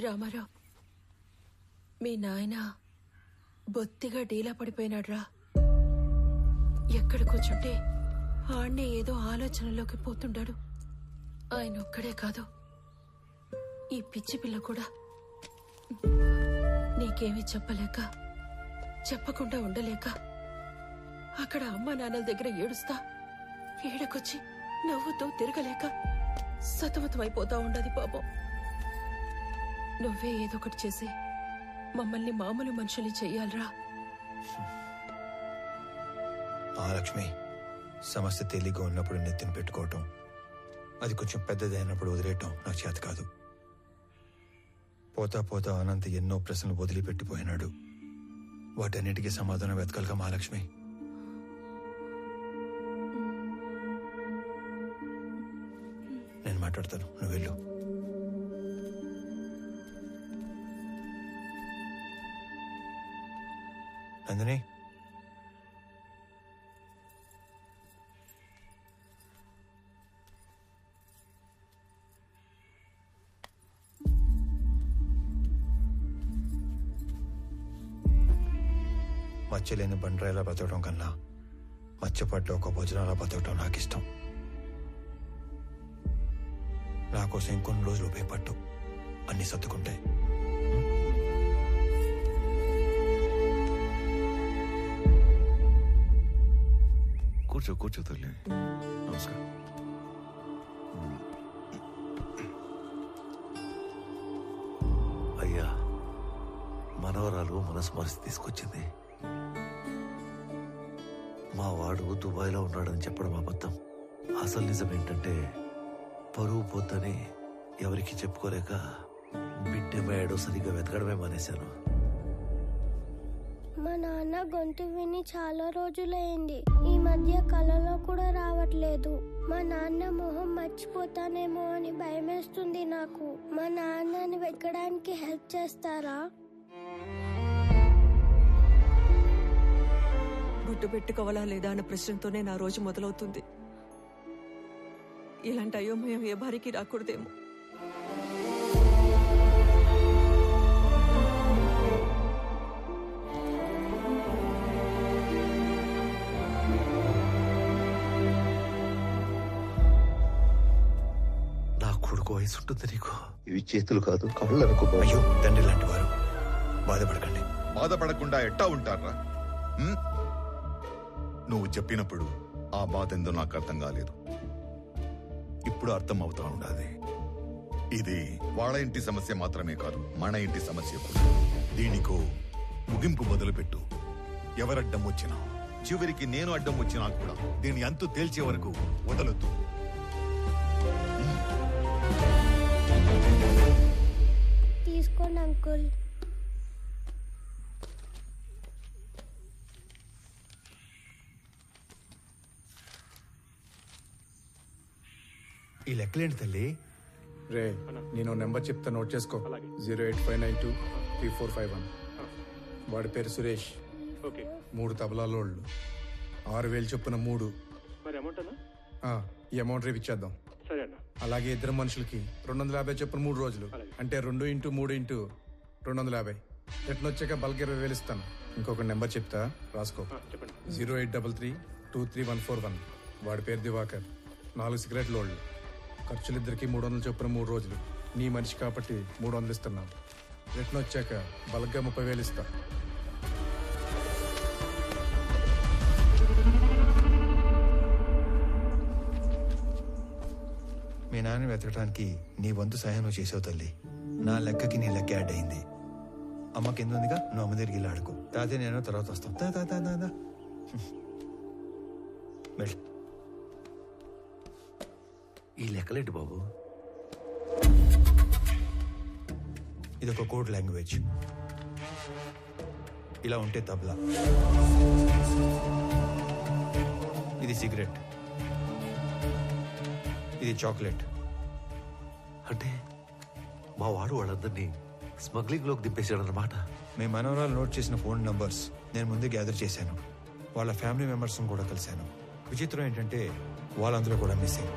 రామారావు, మీ నాయన బొత్తిగా డీలా పడిపోయినాడ్రా. ఎక్కడ కూర్చుంటే ఆడ్నే ఏదో ఆలోచనలోకి పోతుండాడు. ఆయన ఒక్కడే కాదు, ఈ పిచ్చి పిల్ల కూడా. నీకేమీ చెప్పలేక, చెప్పకుండా ఉండలేక అక్కడ అమ్మా నాన్నల దగ్గర ఏడుస్తా, ఏడకొచ్చి నవ్వుతూ తిరగలేక సతమతమైపోతా ఉండదు పాపం. నువ్వే ఏదో ఒకటి చేసి మమ్మల్ని మామూలు మనుషుల్ని చెయ్యాలరా. లక్ష్మి, సమస్య తేలిగ్గా ఉన్నప్పుడు నెత్తిన పెట్టుకోవటం, అది కొంచెం పెద్దదైనప్పుడు వదిలేయటం నాకు చేత కాదు. పోతా పోతా అనంత ఎన్నో ప్రశ్నలు వదిలిపెట్టిపోయినాడు. వాటన్నిటికీ సమాధానం వెతకాలిగా మహాలక్ష్మి. నేను మాట్లాడతాను, నువ్వు వెళ్ళు. నందిని, మచ్చలేని బండరాయిలా బతకడం కన్నా మచ్చపడ్డ ఒక భోజనాలా బతకడం నాకు ఇష్టం. నా కోసం ఇంకొన్ని రోజులు ఉపయోగపట్టు, అన్ని సర్దుకుంటాయి. కూర్చో కూర్చో తల్లి. నమస్కారం. అయ్యా, మనవరాలు మనస్మరిసి తీసుకొచ్చింది. మా వాడు దుబాయ్లో ఉన్నాడని చెప్పడం అబద్ధం. అసలు నిజం ఏంటంటే పరువు పోతని ఎవరికి చెప్పుకోలేక బిడ్డేమయ్యాడో సరిగ్గా వెతకడమే మానేశాను. మా నాన్న గొంతు విని చాలా రోజులైంది. ఈ మధ్య కలలో కూడా రావట్లేదు. మా నాన్న మొహం మర్చిపోతానేమో అని భయమేస్తుంది నాకు. మా నాన్నని వెతకడానికి హెల్ప్ చేస్తారా? గుడ్డు పెట్టుకోవాలా లేదా అన్న ప్రశ్నతోనే నా రోజు మొదలవుతుంది. ఇలాంటి అయోమయం ఏ భార్యకి రాకూడదేమో. నా కొడుకు వయసు ఉంటుంది నీకు. ఇవి చేతులు కాదు, కళ్ళు అనుకో. అయ్యో, తండ్రి లాంటి వారు, బాధపడకండి. బాధపడకుండా ఎట్టా ఉంటారా? నువ్వు చెప్పినప్పుడు ఆ బాధ ఎందో నాకు అర్థం కాలేదు. ఇప్పుడు అర్థం అవుతా ఉండాలి. ఇది వాళ్ళ ఇంటి సమస్య మాత్రమే కాదు, మన ఇంటి సమస్య కూడా. దీనికో ముగింపు మొదలుపెట్టు. ఎవరడ్డం వచ్చినా, చివరికి నేను అడ్డం వచ్చినా కూడా దీని అంతు తేల్చే వరకు వదలొద్దు. తీసుకోండి అంకుల్. ఈ లెక్కలేంటి తల్లి? రే, నేను నెంబర్ చెప్తా, నోట్ చేసుకో. 085923451. వాడి పేరు సురేష్. 3 తబలాలోళ్ళు, 6000 చొప్పున 3. ఈ అమౌంట్ రేపు ఇచ్చేద్దాం. అలాగే ఇద్దరు మనుషులకి 250 చొప్పున 3 రోజులు, అంటే 2 × 3 × 250. రిటర్న్ వచ్చాక బల్క్ 20,000 ఇస్తాను. ఇంకొక నెంబర్ చెప్తా, రాసుకో. 083323141. వాడి పేరు దివాకర్. 4 సిగరెట్లోళ్ళు. ఖర్చులిద్దరికి 300 చొప్పున 3 రోజులు. నీ మనిషి కాబట్టి 300 ఇస్తున్నాం. రిటర్న్ వచ్చాక బల్క్గా 30,000 ఇస్తా. మీ నాన్న వెతకడానికి నీ వంతు సహాయం చేసావు తల్లి. నా లెక్కకి నీ లెక్క యాడ్ అయింది. అమ్మ కింద ఉందిగా, నువ్వు అమ్మ దగ్గరికి ఆడుకో. తాతే నేను తర్వాత వస్తాం. వెళ్ళు. ఈ లెక్కలేంటి బాబు? ఇదొక కోడ్ లాంగ్వేజ్. ఇలా ఉంటే తబలా, ఇది సిగరెట్, ఇది చాక్లెట్. అంటే మా వాడు వాళ్ళందరినీ స్మగ్లింగ్ లోకి దింపేశాడన్నమాట. మీ మనవరాలు నోట్ చేసిన ఫోన్ నంబర్స్ నేను ముందే గ్యాదర్ చేశాను. వాళ్ళ ఫ్యామిలీ మెంబర్స్ కూడా కలిశాను. విచిత్రం ఏంటంటే వాళ్ళందరూ కూడా మిస్సింగ్.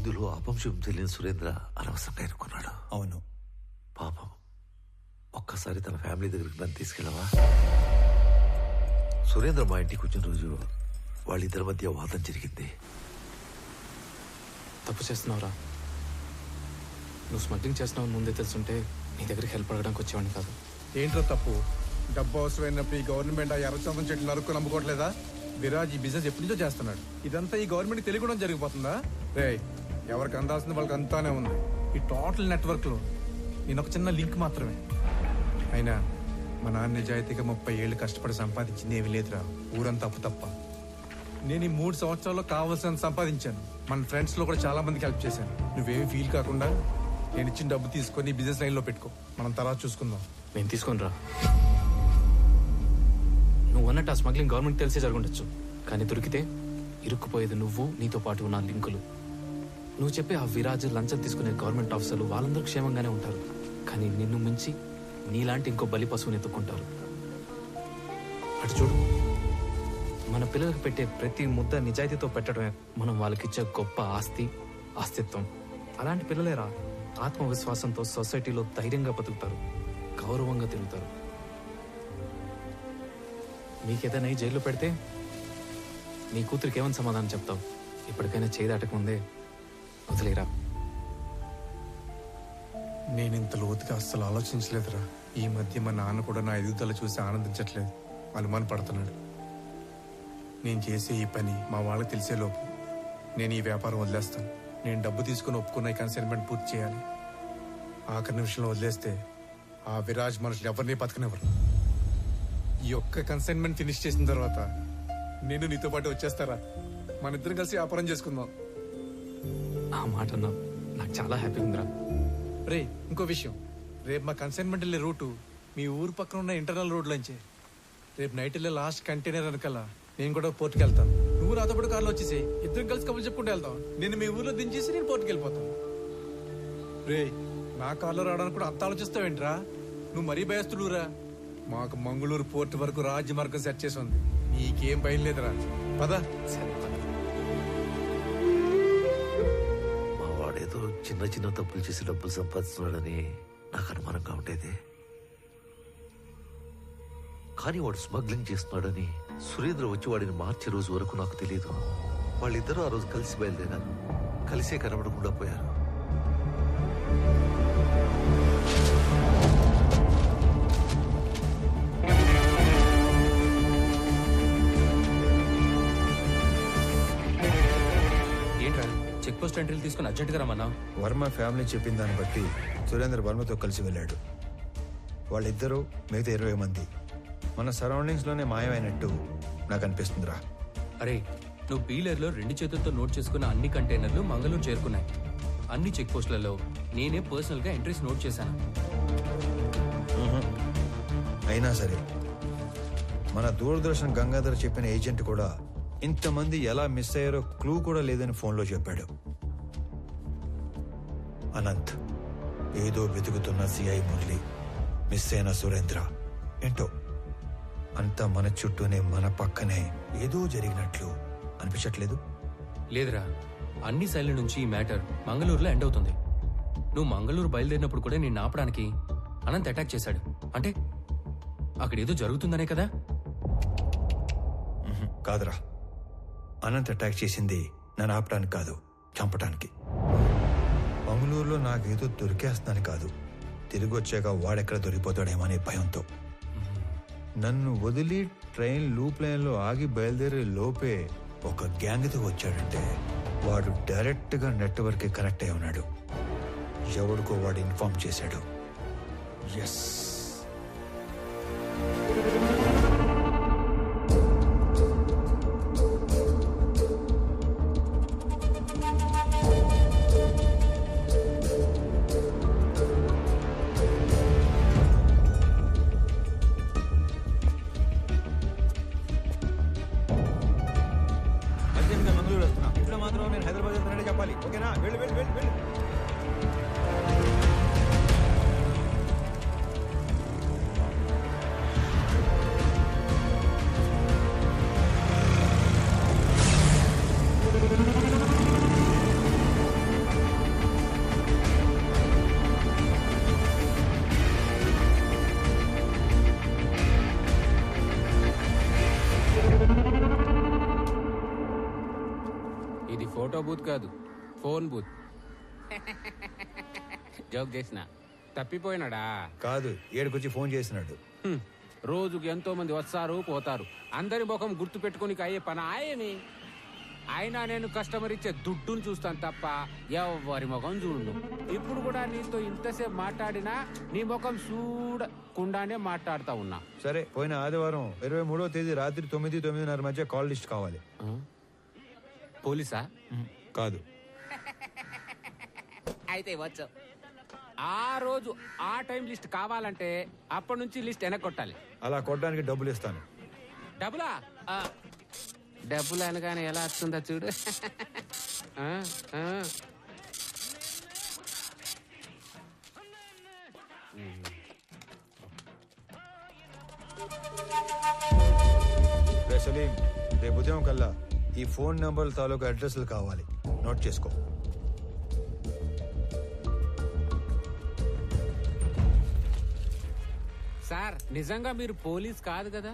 ఇందులో అపంశం తెలియని సురేంద్ర అనవసరంగా ఎన్నుకున్నాడు. అవును. పాపం, ఒక్కసారి తన ఫ్యామిలీ దగ్గరికి నన్ను తీసుకెళ్ళవా? సురేంద్ర మా ఇంటికి వచ్చిన రోజు వాళ్ళిద్దరి మధ్య వాదం జరిగింది. తప్పు చేస్తున్నావురా. నువ్వు స్మగ్లింగ్ చేస్తున్నావు ముందే తెలుసుంటే నీ దగ్గరికి హెల్ప్ అడగడానికి వచ్చేవాడిని కాదు. ఏంట్రో తప్పు? డబ్బు అవసరమైనప్పుడు ఈ గవర్నమెంట్ ఆ ఎర్రచందం చెట్లు నరుక్కు నమ్ముకోవట్లేదా? విరాజ్ ఈ బిజినెస్ ఎప్పటి నుంచో చేస్తున్నాడు. ఇదంతా ఈ గవర్నమెంట్ తెలియకుండా జరిగిపోతుందా? రే, ఎవరికి అందాల్సింది వాళ్ళకి అంతానే ఉంది. ఈ టోటల్ నెట్వర్క్లో నేను ఒక చిన్న లింక్ మాత్రమే. అయినా మా నాన్న నిజాయితీగా 30 ఏళ్ళు కష్టపడి సంపాదించింది ఏమీ లేదురా. ఊరంతా అప్పు తప్ప. నేను ఈ 3 సంవత్సరాల్లో కావాల్సినంత సంపాదించాను. మన ఫ్రెండ్స్లో కూడా చాలా మందికి హెల్ప్ చేశాను. నువ్వేమి ఫీల్ కాకుండా నేను ఇచ్చిన డబ్బు తీసుకొని బిజినెస్ లైన్లో పెట్టుకో. మనం తర్వాత చూసుకుందాం. నేను తీసుకొని రా. నువ్వు అన్నట్టు ఆ స్మగ్లింగ్ గవర్నమెంట్ తెలిసే జరుగుండొచ్చు, కానీ దొరికితే ఇరుక్కుపోయేది నువ్వు, నీతో పాటు ఉన్న లింకులు. నువ్వు చెప్పే ఆ విరాజ్, లంచం తీసుకునే గవర్నమెంట్ ఆఫీసర్లు వాళ్ళందరూ క్షేమంగానే ఉంటారు, కానీ నిన్ను మించి నీలాంటి ఇంకో బలి పశువుని ఎత్తుకుంటారు. అటు చూడు, మన పిల్లలకు పెట్టే ప్రతి ముద్ద నిజాయితీతో పెట్టడమే మనం వాళ్ళకిచ్చే గొప్ప ఆస్తిత్వం. అలాంటి పిల్లలేరా ఆత్మవిశ్వాసంతో సొసైటీలో ధైర్యంగా బతుకుతారు, గౌరవంగా తిరుగుతారు. నీకేదైనా జైల్లో పెడితే నీ కూతురికి ఏమని సమాధానం చెప్తావు? ఇప్పటికైనా చేయి దాటకముందే వదిలేరా. నేను ఇంత లోతుగా అస్సలు ఆలోచించలేదురా. ఈ మధ్య మా నాన్న కూడా నా ఎదుగుదల చూసి ఆనందించట్లేదు, అనుమాన పడుతున్నాడు. నేను చేసే ఈ పని మా వాళ్ళకి తెలిసేలోపు నేను ఈ వ్యాపారం వదిలేస్తాను. నేను డబ్బు తీసుకుని ఒప్పుకున్న ఈ కన్సైన్మెంట్ పూర్తి చేయాలి. ఆఖరి నిమిషంలో వదిలేస్తే ఆ విరాజ్ మనుషులు ఎవరిని బతకనివ్వరు. ఈ ఒక్క కన్సైన్మెంట్ ఫినిష్ చేసిన తర్వాత నేను నీతో పాటు వచ్చేస్తారా? మన ఇద్దరం కలిసి వ్యాపారం చేసుకుందాం. ఆ మాట నాకు చాలా హ్యాపీగా ఉందిరా. రే, ఇంకో విషయం, రేపు మా కన్సైన్మెంట్ వెళ్ళే రూటు మీ ఊరు పక్కన ఉన్న ఇంటర్నల్ రోడ్లోంచే. రేపు నైట్ వెళ్ళే లాస్ట్ కంటైనర్ వెనకాల నేను కూడా పోర్టుకి వెళ్తాను. నువ్వు నాతో పాటు కార్లో వచ్చేసి ఇద్దరం కలిసి కబుర్లు చెప్పుకుంటూ వెళ్తాం. నేను మీ ఊర్లో దించేసి నేను పోర్టుకి వెళ్ళిపోతాను. రే, నా కార్లో రావడానికి కూడా అంత ఆలోచిస్తావేంట్రా? నువ్వు మరీ భయస్తుడురా. మాకు మంగళూరు పోర్టు వరకు రాజ్య మార్గం సెట్ చేసి ఉంది. నీకేం భయం లేదురా. పద. మా వాడేదో చిన్న చిన్న తప్పులు చేసి డబ్బులు సంపాదిస్తున్నాడని నాకు అనుమానంగా ఉండేది. కానీ వాడు స్మగ్లింగ్ చేస్తున్నాడని సురేంద్ర వచ్చి వాడిని మార్చే రోజు వరకు నాకు తెలియదు. వాళ్ళిద్దరూ ఆ రోజు కలిసి బయలుదేరారు, కలిసే కనబడకుండా పోయారు. ఏంట్రా చెక్ పోస్ట్ ఎంట్రీలు తీసుకుని అర్జెంట్గా రమ్మన్నా? వర్మ ఫ్యామిలీ చెప్పిన దాన్ని బట్టి సురేంద్ర వర్మతో కలిసి వెళ్ళాడు. వాళ్ళిద్దరూ మిగతా 20 మంది మన సరౌండింగ్స్ లోనే మాయమైనట్టు నాకు అనిపిస్తుందిరా. అరే, నువ్వు పీలర్లో 2 చేతులతో నోట్ చేసుకున్న అన్ని కంటైనర్లు మంగళూరు చేరుకున్నాయి. అన్ని చెక్ పోస్టులలో నేనే పర్సనల్ గా ఎంట్రీస్ నోట్ చేశాను. అయినా సరే మన దూరదర్శన్ గంగాధర్ చెప్పిన ఏజెంట్ కూడా ఇంతమంది ఎలా మిస్ అయ్యారో క్లూ కూడా లేదని ఫోన్లో చెప్పాడు. అనంత్, ఏదో వెతుకుతున్న సిఐ మురళి, మిస్ అయిన సురేంద్ర, ఏంటో అంతా మన చుట్టూనే మన పక్కనే ఏదో జరిగినట్లు అనిపించట్లేదు? లేదురా, అన్ని సైడ్ల నుంచి ఈ మ్యాటర్ మంగళూరులో ఎండ్ అవుతుంది. నువ్వు మంగళూరు బయలుదేరినప్పుడు కూడా నేను ఆపడానికి అనంత్ అటాక్ చేశాడు. అంటే అక్కడ ఏదో జరుగుతుందనే కదా? కాదురా, అనంత్ అటాక్ చేసింది నన్ను ఆపడానికి కాదు, చంపడానికి. మంగళూరులో నాకేదో దొరికేస్తుందని కాదు, తిరిగి వచ్చాక వాడెక్కడ దొరికిపోతాడేమో అనే భయంతో. నన్ను వదిలి ట్రైన్ లూప్ లైన్లో ఆగి బయలుదేరే లోపే ఒక గ్యాంగ్తో వచ్చాడంటే వాడు డైరెక్ట్గా నెట్వర్క్కి కనెక్ట్ అయి ఉన్నాడు. ఎవడికో వాడు ఇన్ఫార్మ్ చేశాడు. ఎస్, మంగళూరు వస్తున్నా. ఇట్లా మాత్రం నేను హైదరాబాద్ వెళ్తానని చెప్పాలి, ఓకేనా? వెళ్ళు వెళ్ళు వెళ్ళు వెళ్ళు. బూత్ కాదు, ఫోన్ బూత్. జోక్ చేసిన. తప్పిపోయినాడా? కాదు, ఏడుకొచ్చి ఫోన్ చేసినాడు. రోజుకి ఎంతో మంది వస్తారు పోతారు, అందరి ముఖం గుర్తు పెట్టుకుని అయ్యే పని ఆయని. అయినా నేను కస్టమర్ ఇచ్చే దుడ్డును చూస్తాను తప్ప ఎవరి ముఖం చూడు. ఇప్పుడు కూడా నీతో ఇంతసేపు మాట్లాడినా నీ ముఖం చూడకుండానే మాట్లాడుతా ఉన్నా. సరే, పోయిన ఆదివారం 23వ తేదీ రాత్రి 9-9:30 మధ్య కాల్ లిస్ట్ కావాలి. పోలీసా? కాదు. అయితే వచ్చు. ఆ రోజు ఆ టైం లిస్ట్ కావాలంటే అప్పటి నుంచి లిస్ట్ వెనక్కి కొట్టాలి. అలా కొట్టడానికి డబ్బులు ఇస్తాను. డబ్బులా? డబ్బులు అనగానే ఎలా వస్తుందో చూడు. సలీం, రేపు ఉదయం కల్లా ఈ ఫోన్ నంబర్ తాలూకు అడ్రస్లు కావాలి. నోట్ చేసుకో. సార్, నిజంగా మీరు పోలీస్ కాదు కదా?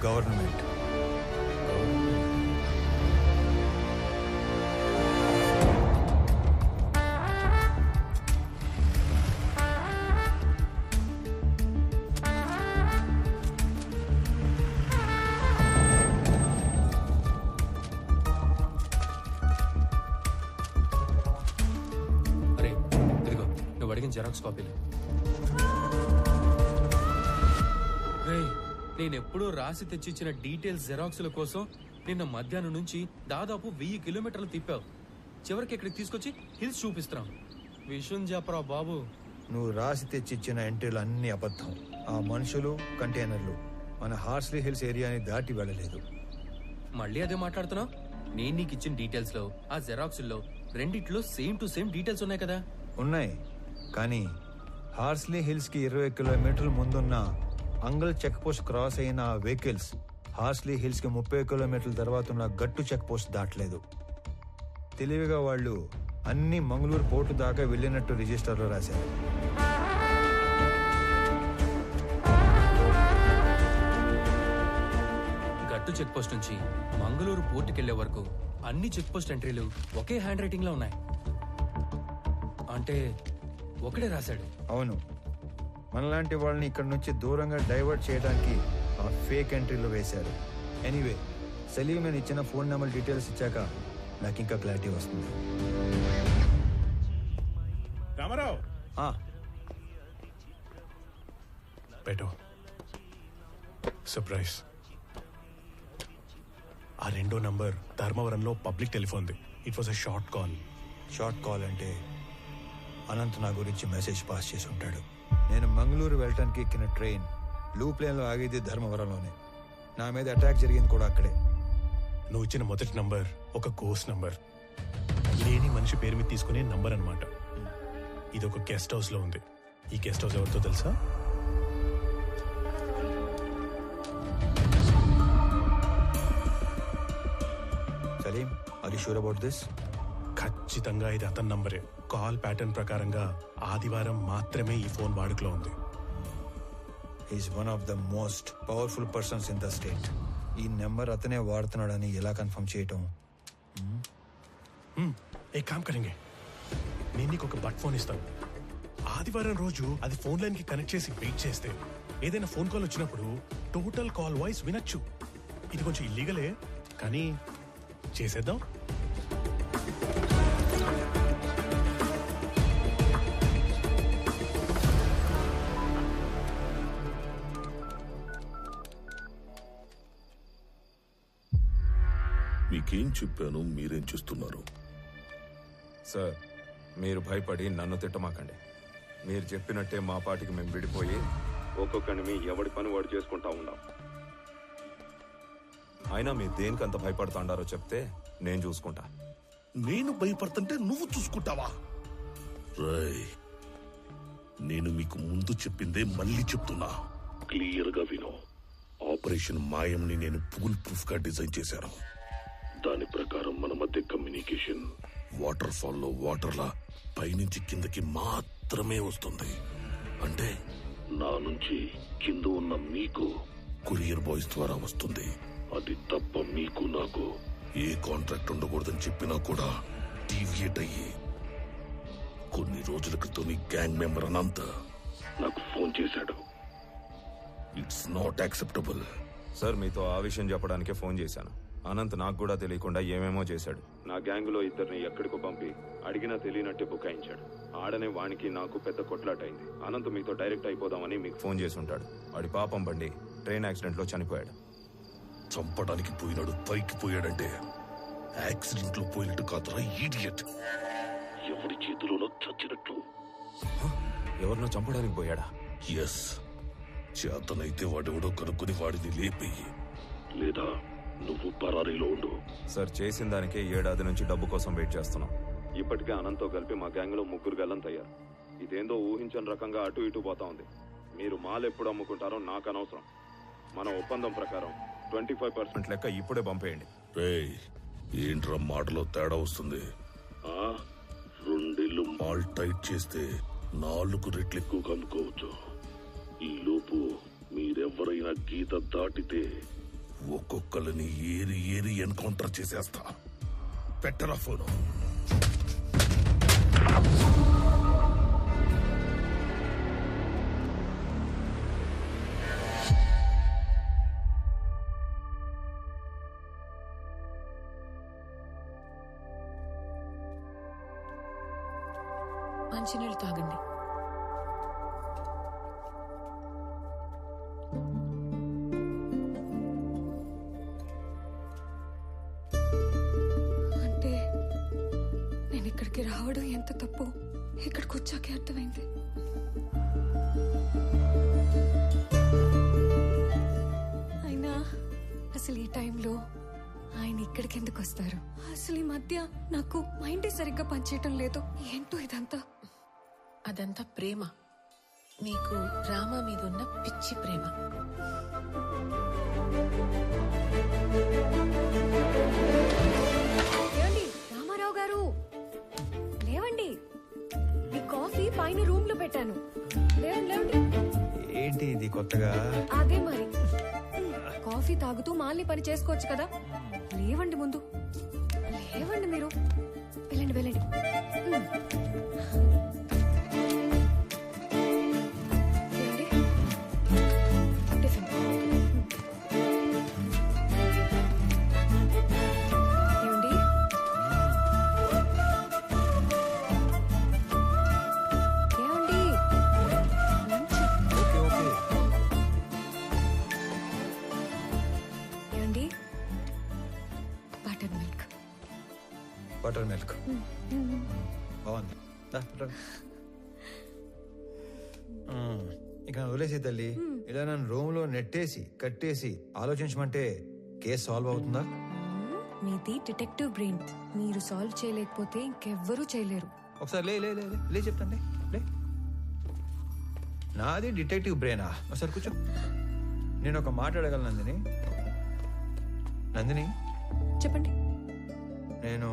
గవర్నమెంట్. అరే ఇదిగో, నువ్వు అడిగిన జెరాక్స్ కాపీలు. నేనెప్పుడూ రాసి తెచ్చిచ్చిన డీటెయిల్స్ జెరాక్స్ల కోసం నిన్న మధ్యాహ్నం నుంచి దాదాపు 1000 కిలోమీటర్లు తిప్పావు. చివరికి ఇక్కడికి తీసుకొచ్చి హిల్స్ చూపిస్తున్నాం. విషయం చెప్పరా బాబు. నువ్వు రాసి తెచ్చిచ్చిన ఎంట్రీలు అన్ని అబద్ధం. ఆ మనుషులు, కంటైనర్లు మన హార్స్లీ హిల్స్ ఏరియాని దాటి వెళ్ళలేదు. మళ్ళీ అదే మాట్లాడుతున్నావు? నేను నీకు ఇచ్చిన డీటెయిల్స్ లో ఆ జెరాక్స్ లో రెండిట్లో సేమ్ టు సేమ్ డీటెయిల్స్ ఉన్నాయి కదా? ఉన్నాయి, కానీ హార్స్లీ హిల్స్ కి 20 కిలోమీటర్ల ముందున్న అంగల్ చెక్ పోస్ట్ క్రాస్ అయిన వెహికల్స్ హార్స్లీ హిల్స్ కి 30 కిలోమీటర్ల తర్వాత ఉన్న గట్టు చెక్ పోస్ట్ దాటలేదు. తెలివిగా వాళ్ళు అన్ని మంగళూరు పోర్టు దాకా వెళ్ళినట్టు రిజిస్టర్లో రాశారు. గట్టు చెక్ పోస్ట్ నుంచి మంగళూరు పోర్టుకెళ్లే వరకు అన్ని చెక్ పోస్ట్ ఎంట్రీలు ఒకే హ్యాండ్ రైటింగ్ లో ఉన్నాయి. అంటే ఒకడే రాశాడు. అవును, మనలాంటి వాళ్ళని ఇక్కడ నుంచి దూరంగా డైవర్ట్ చేయడానికి ఆ ఫేక్ ఎంట్రీలో వేశారు. ఎనీవే, సలీం నేను ఇచ్చిన ఫోన్ నెంబర్ డీటెయిల్స్ ఇచ్చాక నాకు ఇంకా క్లారిటీ వస్తుంది. రామారావు, పెట్టు. సర్ప్రైజ్. ఆ రెండో నంబర్ ధర్మవరంలో పబ్లిక్ టెలిఫోన్ది. It was a short call. Short call అంటే అనంత్ నా గురించి మెసేజ్ పాస్ చేసి ఉంటాడు. నేను మంగళూరు వెళ్ళటానికి ఎక్కిన ట్రైన్ లూప్ లైన్లో ఆగేది ధర్మవరంలోనే. నా మీద అటాక్ జరిగింది కూడా అక్కడే. నువ్వు ఇచ్చిన మొదటి నంబర్ ఒక గోస్ట్ నంబర్, లేని మనిషి పేరు మీద తీసుకునే నంబర్ అన్నమాట. ఇది ఒక గెస్ట్ హౌస్ లో ఉంది. ఈ గెస్ట్ హౌస్ ఎవరితో తెలుసా? Salim, are you sure about this? ఖచ్చితంగా ఇది అతని నంబరే. కాల్ ప్యాటర్న్ ప్రకారంగా ఆదివారం మాత్రమే ఈ ఫోన్ వాడుకలో ఉంది. Is one of the most powerful persons in the state. ఈ నెంబర్ అతనే వాడుతున్నాడని ఎలా కన్ఫర్మ్ చేయటం? ఏ కామ్ కరెంగే, నేను నీకు ఒక బట్ ఫోన్ ఇస్తాను. ఆదివారం రోజు అది ఫోన్ లైన్ కి కనెక్ట్ చేసి వెయిట్ చేస్తే ఏదైనా ఫోన్ కాల్ వచ్చినప్పుడు టోటల్ కాల్ వాయిస్ వినొచ్చు. ఇది కొంచెం ఇల్లీగలే, కానీ చేసేద్దాం. మీకేం చెప్పాను, మీరేం చేస్తున్నారు? సార్, మీరు భయపడి నన్ను తిట్టమాకండి. మీరు చెప్పినట్టే మా పాటికి మేము విడిపోయి ఒక్కొక్కడిని ఎవడి పని వాడు చేసుకుంటా ఉన్నాం. అయినా మీరు దేనికంత భయపడుతుండారో చెప్తే నేను చూసుకుంటా. నేను భయపడుతుంటే నువ్వు చూసుకుంటావా? రేయ్, నేను మీకు ముందు చెప్పిందే మళ్ళీ చెప్తున్నా, క్లియర్ గా విను. ఆపరేషన్ మాయంని నేను ఫుల్ ప్రూఫ్ గా డిజైన్ చేశాను. దాని ప్రకారం మన మధ్య కమ్యూనికేషన్ వాటర్ ఫాల్ లో వాటర్లా పైనుంచి కిందకి మాత్రమే వస్తుంది. అంటే నా నుంచి కింద ఉన్న మీకు కొరియర్ బాయ్స్ ద్వారా వస్తుంది. అది తప్ప మీకు నాకు ఏ కాంట్రాక్ట్ ఉండకూడదని చెప్పినా కూడా డీవియేట్ అయ్యి కొన్ని రోజుల క్రితం నీ గ్యాంగ్ మెంబర్ అనంత నాకు ఫోన్ చేశాడు. It's not acceptable. సార్ మీతో ఆ విషయం చెప్పడానికే ఫోన్ చేశాను. అనంత్ నాకు కూడా తెలియకుండా ఏమేమో చేశాడు. నా గ్యాంగులో ఇద్దరిని ఎక్కడికో పంపి అడిగినా తెలియనట్టే బుకాయించాడు. ఆడనే వానికి నాకు పెద్ద కొట్లాట అయింది. అనంత్ మీతో డైరెక్ట్ అయిపోదామని మీకు ఫోన్ చేసి ఉంటాడు. వాడి పాపం బండి ట్రైన్ యాక్సిడెంట్ లో చనిపోయాడు. చంపడానికి పోయినాడు, పైకి పోయాడంటే యాక్సిడెంట్ లో పోయినట్టు కాదురా ఈడియట్. ఎవరి చేతిలోనో చచ్చినట్లు. ఎవరినో చంపడానికి పోయాడా? ఎస్. చేతనైతే వాడెవడో కనుక్కుని వాడిని లేపేయి, లేదా నువ్వు పరారీలో ఉండు. సార్ చేసిన దానికే 7 ఏడాది నుంచి డబ్బు కోసం వెయిట్ చేస్తున్నాం. ఇప్పటికే అనంత్తో కలిపి మా గ్యాంగ్ లో 3 గల్లంతయ్యారు. ఇదేందో ఊహించని రకంగా అటు ఇటు పోతా ఉంది. మీరు మాల్ ఎప్పుడు అమ్ముకుంటారో నాకు అనవసరం. మన ఒప్పందం ప్రకారం 25% లెక్క ఇప్పుడే పంపేయండి. రేయ్, ఏంట్రా మాటలో తేడా వస్తుంది? 2 ఏళ్ళు మాల్ టైట్ చేస్తే 4 రెట్లు ఎక్కువ అమ్ముకోవచ్చు. ఈ లోపు మీరెవరైనా గీత దాటితే ఒక్కొక్కరిని ఏరి ఏరి ఎన్కౌంటర్ చేసేస్తా. పెట్టరా ఫోను. మంచినీళ్ళు తాగండి. అంటే నేను ఇక్కడికి రావడం ఎంత తప్పు ఇక్కడికి వచ్చాకే అర్థమైంది. అయినా అసలు ఈ టైంలో ఆయన ఇక్కడికి ఎందుకు వస్తారు? అసలు ఈ మధ్య నాకు మైండ్ సరిగ్గా పనిచేయటం లేదు. ఏంటో ఇదంతా. అదంతా ప్రేమ. నీకు రామ మీదున్న పిచ్చి ప్రేమ. ఏమండి రామారావు గారు, లేవండి. మీ కాఫీ పైన రూమ్ లో పెట్టాను. లేవండి లేవండి. ఏంటి ఇది కొత్తగా? అదే మరి, కాఫీ తాగుతూ మాల్ని పని చేసుకోవచ్చు కదా. లేవండి ముందు, లేవండి మీరు. వెళ్ళండి వెళ్ళండి. బటర్ మిల్క్ బాగుంది. ఇక వదిలేసి తల్లి, ఇలా నన్ను రూమ్ లో నెట్టేసి కట్టేసి ఆలోచించమంటే కేసు సాల్వ్ అవుతుందా? మీది డిటెక్టివ్ బ్రెయిన్. మీరు సాల్వ్ చేయలేకపోతే ఇంకెవ్వరూ చేయలేరు. ఒకసారి లే లే లే లే చెప్తాండి. లే, నాది డిటెక్టివ్ బ్రెయినా? ఒకసారి కూర్చో. నేను ఒక మాట అడగలను నందిని. నందిని చెప్పండి. నేను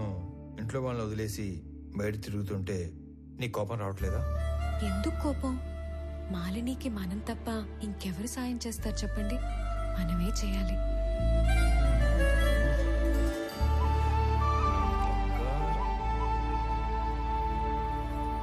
ఇంట్లో వాళ్ళని వదిలేసి బయట తిరుగుతుంటే నీ కోపం రావట్లేదా? ఎందుకు కోపం? మాలినికి మనం తప్ప ఇంకెవరు సాయం చేస్తారు చెప్పండి? మనమే చేయాలి.